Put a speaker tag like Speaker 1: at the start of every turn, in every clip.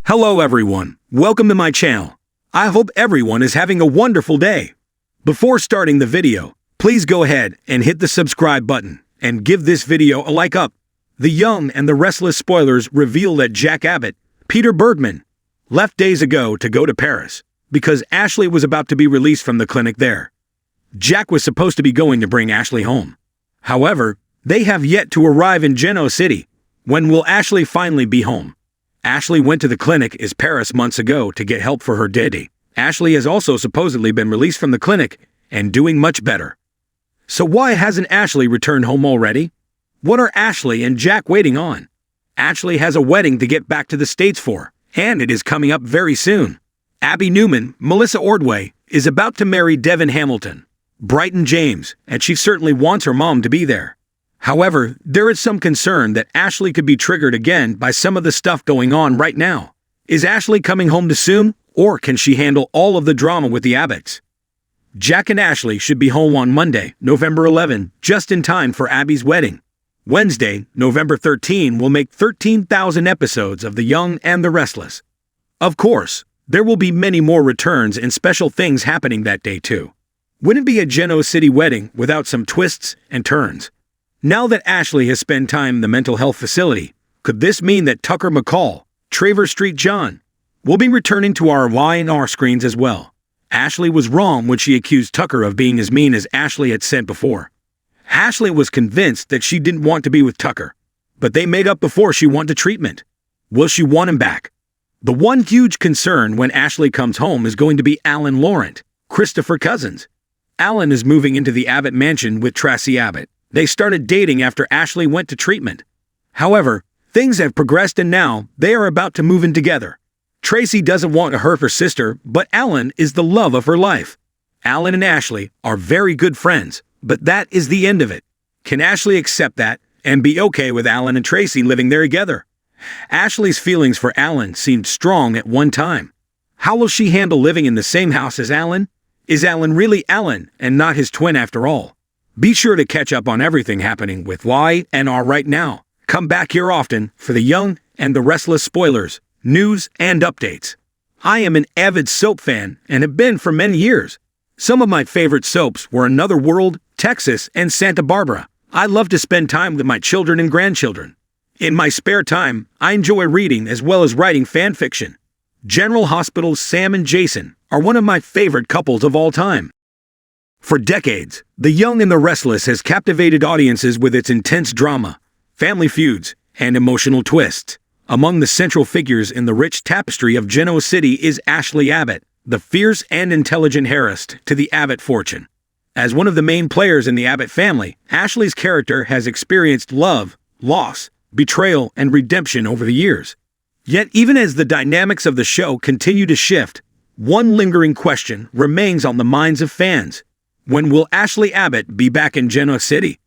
Speaker 1: Hello everyone, welcome to my channel. I hope everyone is having a wonderful day. Before starting the video, please go ahead and hit the subscribe button and give this video a like up. The Young and the Restless spoilers reveal that Jack Abbott, Peter Bergman, left days ago to go to Paris because Ashley was about to be released from the clinic there. Jack was supposed to be going to bring Ashley home. However, they have yet to arrive in Genoa City. When will Ashley finally be home? Ashley went to the clinic in Paris months ago to get help for her daddy. Ashley has also supposedly been released from the clinic and doing much better. So why hasn't Ashley returned home already? What are Ashley and Jack waiting on? Ashley has a wedding to get back to the States for, and it is coming up very soon. Abby Newman, Melissa Ordway, is about to marry Devin Hamilton, Brighton James, and she certainly wants her mom to be there. However, there is some concern that Ashley could be triggered again by some of the stuff going on right now. Is Ashley coming home too soon, or can she handle all of the drama with the Abbotts? Jack and Ashley should be home on Monday, November 11, just in time for Abby's wedding. Wednesday, November 13, will make 13,000 episodes of The Young and the Restless. Of course, there will be many more returns and special things happening that day too. Wouldn't be a Genoa City wedding without some twists and turns. Now that Ashley has spent time in the mental health facility, could this mean that Tucker McCall, Travers Street John, will be returning to our Y&R screens as well? Ashley was wrong when she accused Tucker of being as mean as Ashley had said before. Ashley was convinced that she didn't want to be with Tucker, but they made up before she went to treatment. Will she want him back? The one huge concern when Ashley comes home is going to be Alan Laurent, Christopher Cousins. Alan is moving into the Abbott mansion with Tracy Abbott. They started dating after Ashley went to treatment. However, things have progressed and now they are about to move in together. Tracy doesn't want to hurt her sister, but Alan is the love of her life. Alan and Ashley are very good friends, but that is the end of it. Can Ashley accept that and be okay with Alan and Tracy living there together? Ashley's feelings for Alan seemed strong at one time. How will she handle living in the same house as Alan? Is Alan really Alan and not his twin after all? Be sure to catch up on everything happening with Y&R right now. Come back here often for The Young and the Restless spoilers, news, and updates. I am an avid soap fan and have been for many years. Some of my favorite soaps were Another World, Texas, and Santa Barbara. I love to spend time with my children and grandchildren. In my spare time, I enjoy reading as well as writing fan fiction. General Hospital's Sam and Jason are one of my favorite couples of all time. For decades, The Young and the Restless has captivated audiences with its intense drama, family feuds, and emotional twists. Among the central figures in the rich tapestry of Genoa City is Ashley Abbott, the fierce and intelligent heiress to the Abbott fortune. As one of the main players in the Abbott family, Ashley's character has experienced love, loss, betrayal, and redemption over the years. Yet even as the dynamics of the show continue to shift, one lingering question remains on the minds of fans. When will Ashley Abbott be back in Genoa City?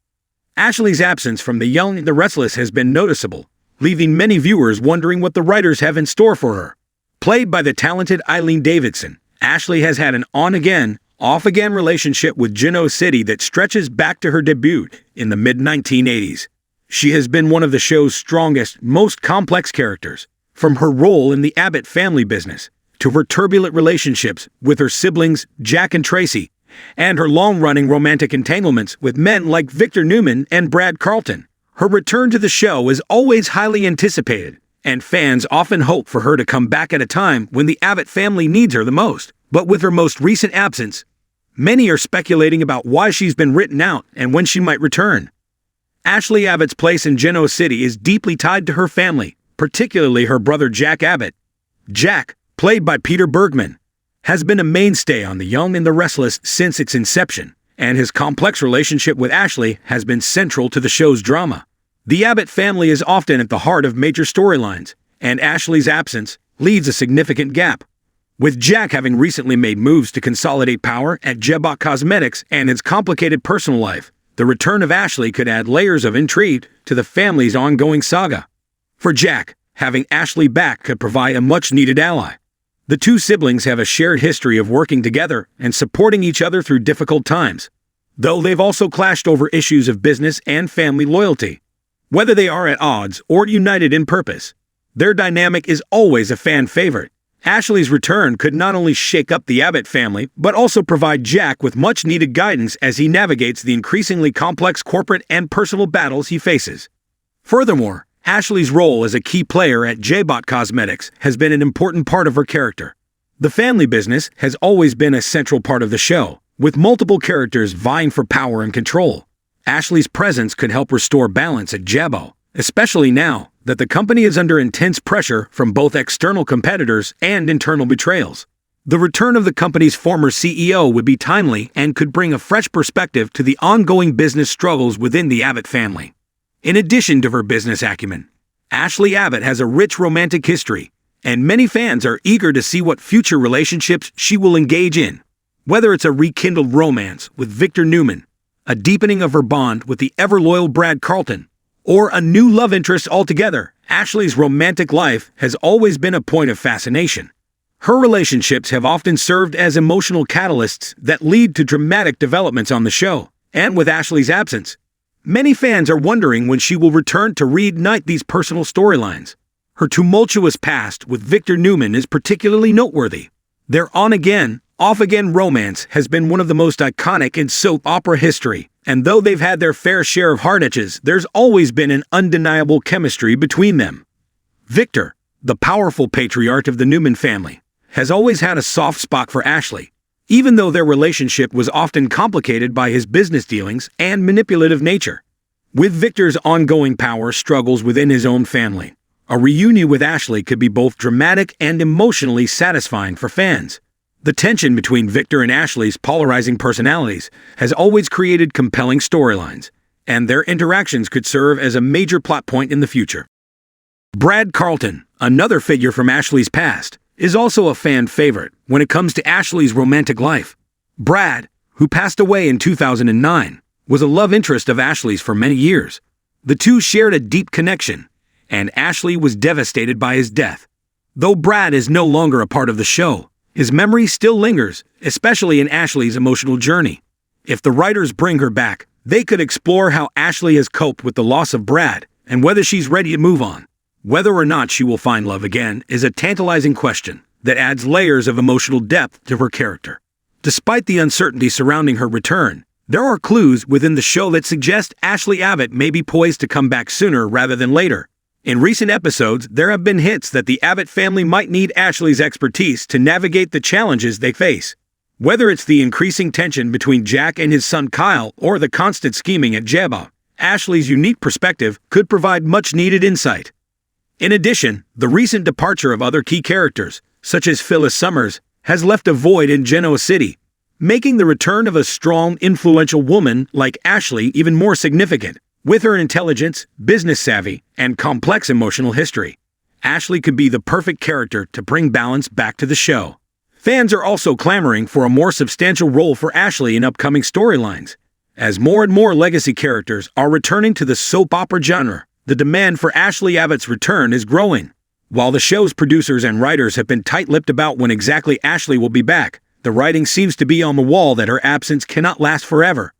Speaker 1: Ashley's absence from The Young and the Restless has been noticeable, leaving many viewers wondering what the writers have in store for her. Played by the talented Eileen Davidson, Ashley has had an on-again, off-again relationship with Genoa City that stretches back to her debut in the mid-1980s. She has been one of the show's strongest, most complex characters, from her role in the Abbott family business to her turbulent relationships with her siblings Jack and Tracy, and her long-running romantic entanglements with men like Victor Newman and Brad Carlton. Her return to the show is always highly anticipated, and fans often hope for her to come back at a time when the Abbott family needs her the most. But with her most recent absence, many are speculating about why she's been written out and when she might return. Ashley Abbott's place in Genoa City is deeply tied to her family, particularly her brother Jack Abbott. Jack, played by Peter Bergman, has been a mainstay on The Young and the Restless since its inception, and his complex relationship with Ashley has been central to the show's drama. The Abbott family is often at the heart of major storylines, and Ashley's absence leaves a significant gap. With Jack having recently made moves to consolidate power at Jabot Cosmetics and his complicated personal life, the return of Ashley could add layers of intrigue to the family's ongoing saga. For Jack, having Ashley back could provide a much-needed ally. The two siblings have a shared history of working together and supporting each other through difficult times, though they've also clashed over issues of business and family loyalty. Whether they are at odds or united in purpose, Their dynamic is always a fan favorite. Ashley's return could not only shake up the Abbott family, but also provide Jack with much-needed guidance as he navigates the increasingly complex corporate and personal battles he faces. Furthermore, Ashley's role as a key player at Jabot Cosmetics has been an important part of her character. The family business has always been a central part of the show, with multiple characters vying for power and control. Ashley's presence could help restore balance at Jabot, especially now that the company is under intense pressure from both external competitors and internal betrayals. The return of the company's former CEO would be timely and could bring a fresh perspective to the ongoing business struggles within the Abbott family. In addition to her business acumen, Ashley Abbott has a rich romantic history, and many fans are eager to see what future relationships she will engage in. Whether it's a rekindled romance with Victor Newman, a deepening of her bond with the ever-loyal Brad Carlton, or a new love interest altogether, Ashley's romantic life has always been a point of fascination. Her relationships have often served as emotional catalysts that lead to dramatic developments on the show, and with Ashley's absence, many fans are wondering when she will return to reignite these personal storylines. Her tumultuous past with Victor Newman is particularly noteworthy. Their on-again, off-again romance has been one of the most iconic in soap opera history, and though they've had their fair share of heart edges, there's always been an undeniable chemistry between them. Victor, the powerful patriarch of the Newman family, has always had a soft spot for Ashley, even though their relationship was often complicated by his business dealings and manipulative nature. With Victor's ongoing power struggles within his own family, a reunion with Ashley could be both dramatic and emotionally satisfying for fans. The tension between Victor and Ashley's polarizing personalities has always created compelling storylines, and their interactions could serve as a major plot point in the future. Brad Carlton, another figure from Ashley's past, is also a fan favorite when it comes to Ashley's romantic life. Brad, who passed away in 2009, was a love interest of Ashley's for many years. The two shared a deep connection, and Ashley was devastated by his death. Though Brad is no longer a part of the show, his memory still lingers, especially in Ashley's emotional journey. If the writers bring her back, they could explore how Ashley has coped with the loss of Brad and whether she's ready to move on. Whether or not she will find love again is a tantalizing question that adds layers of emotional depth to her character. Despite the uncertainty surrounding her return, there are clues within the show that suggest Ashley Abbott may be poised to come back sooner rather than later. In recent episodes, there have been hints that the Abbott family might need Ashley's expertise to navigate the challenges they face. Whether it's the increasing tension between Jack and his son Kyle or the constant scheming at Jabot, Ashley's unique perspective could provide much-needed insight. In addition, the recent departure of other key characters, such as Phyllis Summers, has left a void in Genoa City, making the return of a strong, influential woman like Ashley even more significant. With her intelligence, business savvy, and complex emotional history, Ashley could be the perfect character to bring balance back to the show. Fans are also clamoring for a more substantial role for Ashley in upcoming storylines. As more and more legacy characters are returning to the soap opera genre, the demand for Ashley Abbott's return is growing. While the show's producers and writers have been tight-lipped about when exactly Ashley will be back, the writing seems to be on the wall that her absence cannot last forever.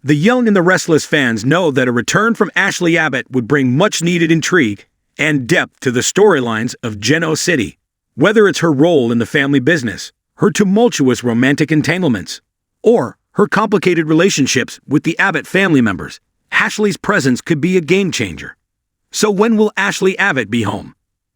Speaker 1: The young and the restless fans know that a return from Ashley Abbott would bring much-needed intrigue and depth to the storylines of Genoa City. Whether it's her role in the family business, her tumultuous romantic entanglements, or her complicated relationships with the Abbott family members, Ashley's presence could be a game-changer. So when will Ashley Abbott be home?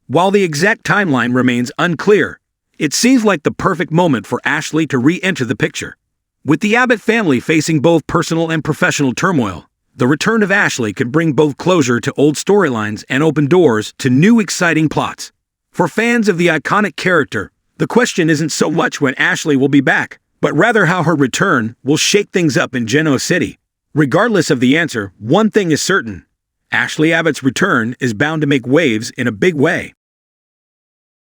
Speaker 1: While the exact timeline remains unclear, it seems like the perfect moment for Ashley to re-enter the picture. With the Abbott family facing both personal and professional turmoil, the return of Ashley could bring both closure to old storylines and open doors to new exciting plots. For fans of the iconic character, the question isn't so much when Ashley will be back, but rather how her return will shake things up in Genoa City. Regardless of the answer, one thing is certain: Ashley Abbott's return is bound to make waves in a big way.